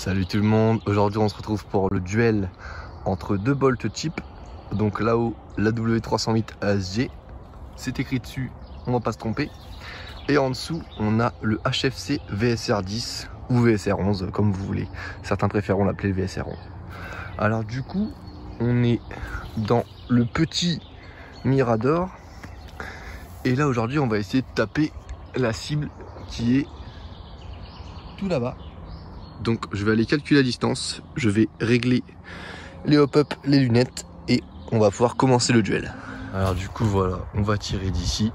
Salut tout le monde, aujourd'hui on se retrouve pour le duel entre deux bolts type. Donc là-haut la W308 ASG, c'est écrit dessus, on va pas se tromper. Et en dessous on a le HFC VSR 10 ou VSR 11 comme vous voulez. Certains préféreront l'appeler VSR 11. Alors du coup on est dans le petit Mirador. Et là aujourd'hui on va essayer de taper la cible qui est tout là-bas. Donc je vais aller calculer la distance, je vais régler les hop-up, les lunettes et on va pouvoir commencer le duel. Alors du coup voilà, on va tirer d'ici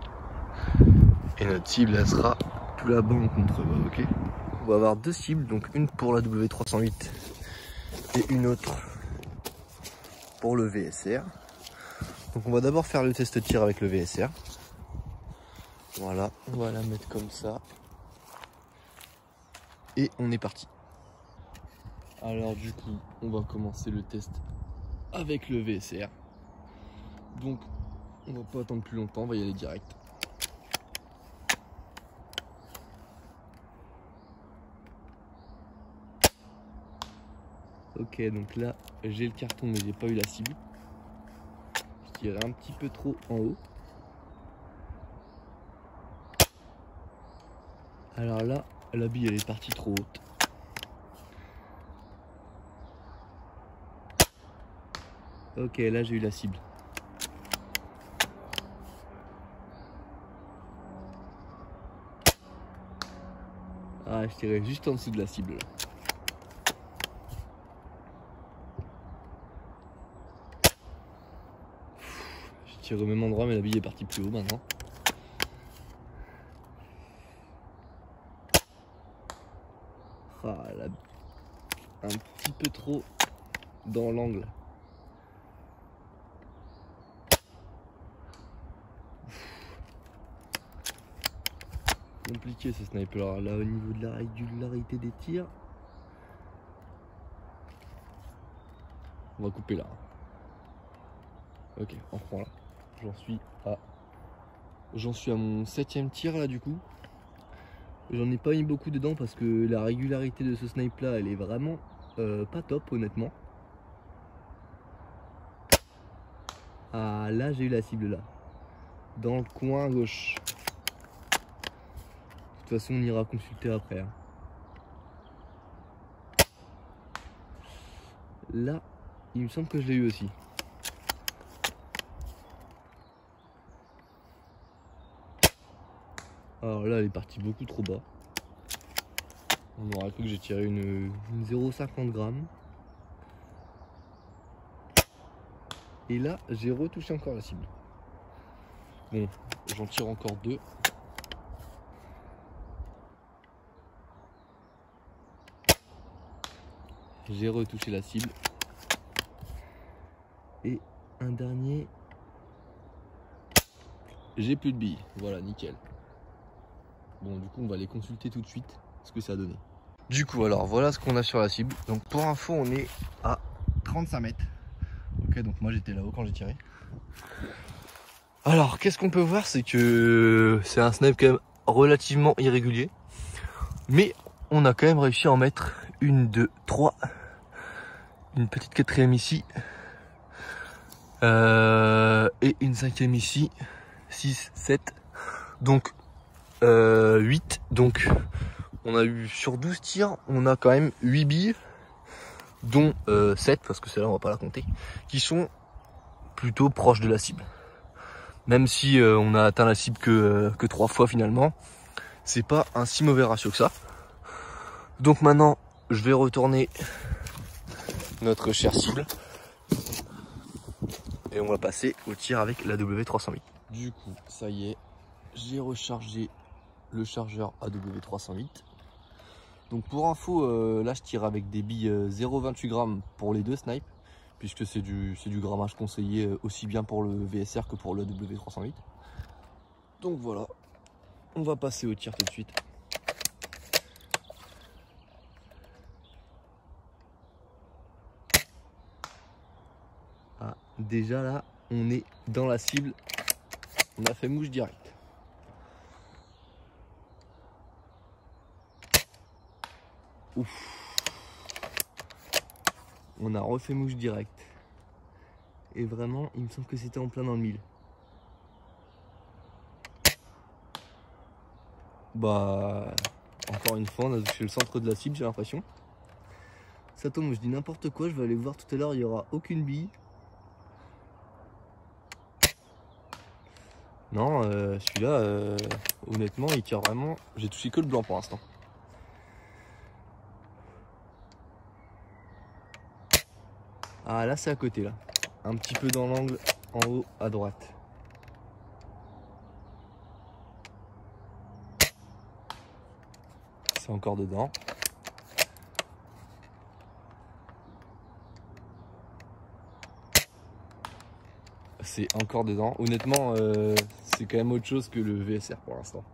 et notre cible elle sera tout là-bas en contrebas, ok. On va avoir deux cibles, donc une pour la W308 et une autre pour le VSR. Donc on va d'abord faire le test tir avec le VSR. Voilà, on va la mettre comme ça. Et on est parti. Alors du coup, on va commencer le test avec le VSR. Donc, on va pas attendre plus longtemps, on va y aller direct. Ok, donc là, j'ai le carton, mais j'ai pas eu la cible. Je tirais un petit peu trop en haut. Alors là, la bille, elle est partie trop haute. Ok, là j'ai eu la cible. Ah, je tirais juste en dessous de la cible là. Je tire au même endroit, mais la bille est partie plus haut maintenant. Ah, un petit peu trop dans l'angle. Compliqué ce sniper là au niveau de la régularité des tirs. On va couper là. Ok, on reprend là. J'en suis à mon 7ème tir là du coup. J'en ai pas mis beaucoup dedans parce que la régularité de ce snipe là elle est vraiment pas top honnêtement. Ah là j'ai eu la cible là. Dans le coin gauche. De toute façon on ira consulter après. Hein. Là il me semble que je l'ai eu aussi. Alors là elle est partie beaucoup trop bas. On aura cru que j'ai tiré une 0,50 grammes. Et là j'ai retouché encore la cible. Bon, j'en tire encore deux. J'ai retouché la cible. Et un dernier. J'ai plus de billes. Voilà, nickel. Bon, du coup, on va les consulter tout de suite ce que ça a donné. Du coup, alors voilà ce qu'on a sur la cible. Donc, pour info, on est à 35 mètres. Ok, donc moi j'étais là-haut quand j'ai tiré. Alors, qu'est-ce qu'on peut voir? C'est que c'est un snipe quand même relativement irrégulier. Mais on a quand même réussi à en mettre une, deux, trois. Une petite quatrième ici. Et une cinquième ici. 6, 7. Donc 8. Donc on a eu sur 12 tirs, on a quand même 8 billes. Dont 7, parce que celle-là on va pas la compter. Qui sont plutôt proches de la cible. Même si on a atteint la cible que 3 fois finalement. C'est pas un si mauvais ratio que ça. Donc maintenant je vais retourner notre chère cible. Et on va passer au tir avec la W308. Du coup, ça y est, j'ai rechargé le chargeur AW308. Donc pour info, là je tire avec des billes 0,28 grammes pour les deux snipes. Puisque c'est du grammage conseillé aussi bien pour le VSR que pour le W308. Donc voilà, on va passer au tir tout de suite. Ah, déjà là, on est dans la cible. On a fait mouche direct. Ouf. On a refait mouche direct. Et vraiment, il me semble que c'était en plein dans le mille. Bah, encore une fois, on a touché le centre de la cible, j'ai l'impression. Ça tombe, je dis n'importe quoi, je vais aller voir tout à l'heure, il n'y aura aucune bille. Non, celui-là, honnêtement, il tire vraiment. J'ai touché que le blanc pour l'instant. Ah, là, c'est à côté, là. Un petit peu dans l'angle, en haut, à droite. C'est encore dedans. C'est encore dedans. Honnêtement, c'est quand même autre chose que le VSR pour l'instant.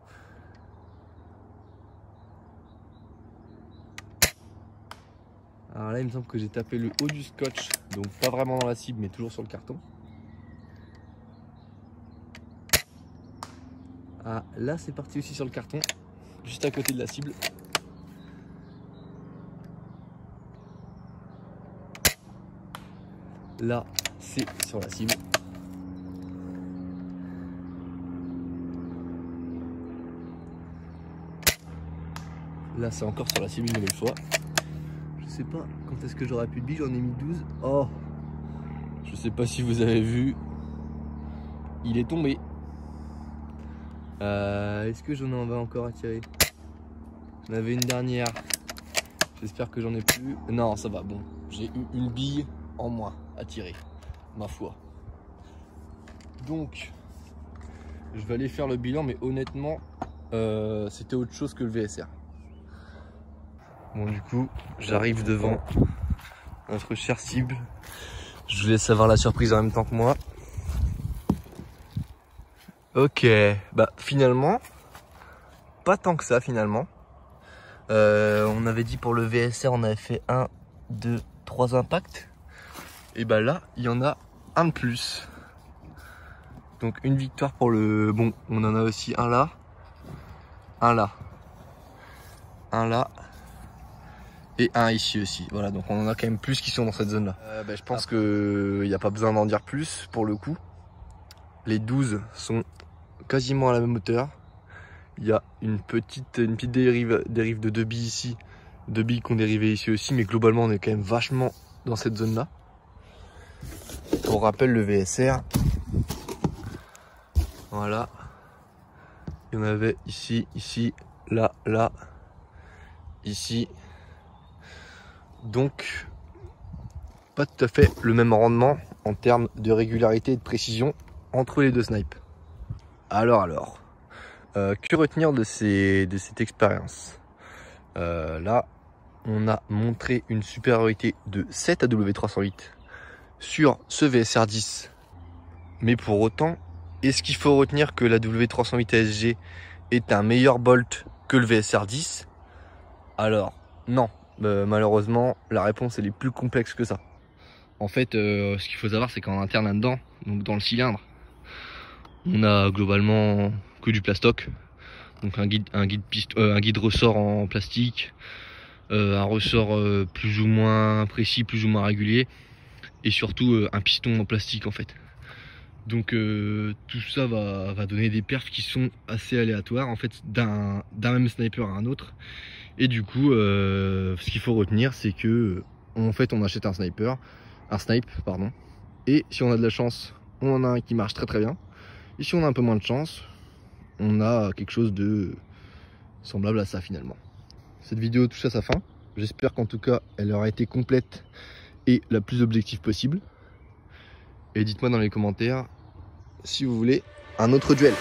Alors là, il me semble que j'ai tapé le haut du scotch, donc pas vraiment dans la cible, mais toujours sur le carton. Ah, là, c'est parti aussi sur le carton, juste à côté de la cible. Là, c'est sur la cible. Là, c'est encore sur la cible une nouvelle fois. Je sais pas quand est-ce que j'aurai plus de billes, j'en ai mis 12. Oh, je sais pas si vous avez vu, il est tombé. Est-ce que j'en avais encore à tirer? J'en avais une dernière. J'espère que j'en ai plus. Non, ça va, bon. J'ai eu une bille en moins à tirer, ma foi. Donc, je vais aller faire le bilan, mais honnêtement, c'était autre chose que le VSR. Bon, du coup, j'arrive devant notre chère cible. Je vous laisse avoir la surprise en même temps que moi. Ok, bah finalement, pas tant que ça finalement. On avait dit pour le VSR, on avait fait 1, 2, 3 impacts. Et bah là, il y en a un de plus. Donc une victoire pour le... Bon, on en a aussi un là. Un là. Un là. Et un ici aussi. Voilà, donc on en a quand même plus qui sont dans cette zone là. Je pense qu'il n'y a pas besoin d'en dire plus pour le coup. Les 12 sont quasiment à la même hauteur. Il y a une petite dérive de 2 billes ici. 2 billes qui ont dérivé ici aussi. Mais globalement, on est quand même vachement dans cette zone là. Pour rappel, le VSR. Voilà. Il y en avait ici, ici, là, là, ici. Donc, pas tout à fait le même rendement en termes de régularité et de précision entre les deux snipes. Alors, que retenir de cette expérience? Là, on a montré une supériorité de 7 AW308 sur ce VSR 10. Mais pour autant, est-ce qu'il faut retenir que la W308 ASG est un meilleur bolt que le VSR 10? Alors, non. Malheureusement, la réponse elle est plus complexe que ça. En fait, ce qu'il faut savoir, c'est qu'en interne là-dedans, donc dans le cylindre, on a globalement que du plastoc. Donc un guide ressort en plastique, un ressort plus ou moins précis, plus ou moins régulier, et surtout un piston en plastique en fait. Donc tout ça va donner des perfs qui sont assez aléatoires en fait d'un même sniper à un autre. Et du coup, ce qu'il faut retenir, c'est que en fait on achète un snipe, et si on a de la chance, on en a un qui marche très très bien. Et si on a un peu moins de chance, on a quelque chose de semblable à ça finalement. Cette vidéo touche à sa fin. J'espère qu'en tout cas, elle aura été complète et la plus objective possible. Et dites-moi dans les commentaires si vous voulez un autre duel.